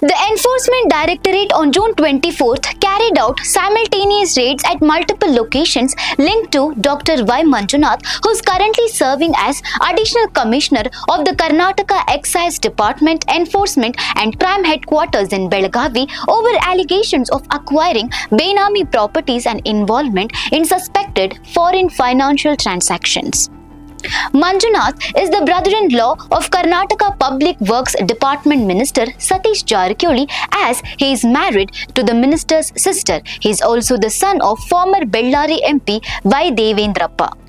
The Enforcement Directorate on June 24th carried out simultaneous raids at multiple locations linked to Dr. Y. Manjunath, who is currently serving as Additional Commissioner of the Karnataka Excise Department Enforcement and Crime Headquarters in Belagavi over allegations of acquiring benami properties and involvement in suspected foreign financial transactions. Manjunath is the brother-in-law of Karnataka Public Works Department Minister Satish Jarkiholi, as he is married to the minister's sister. He is also the son of former Ballari MP Devendrappa.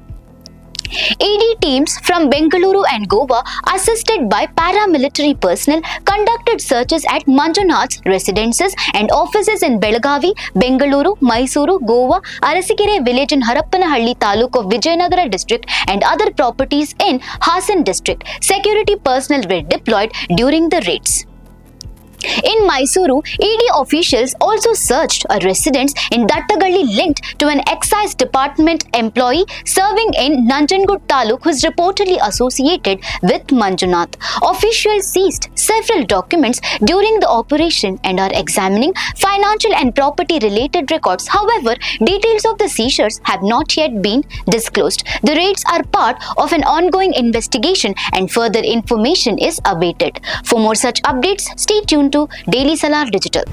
ED teams from Bengaluru and Goa, assisted by paramilitary personnel, conducted searches at Manjunath's residences and offices in Belagavi, Bengaluru, Mysuru, Goa, Arasikere village in Harapanahalli taluk of Vijayanagara district and other properties in Hassan district. Security personnel were deployed during the raids. In Mysuru, ED officials also searched a residence in Dattagalli linked to an excise department employee serving in Nanjangud taluk who is reportedly associated with Manjunath. Officials seized several documents during the operation and are examining financial and property related records. However, details of the seizures have not yet been disclosed. The raids are part of an ongoing investigation and further information is awaited. For more such updates, stay tuned to Daily Salar Digital.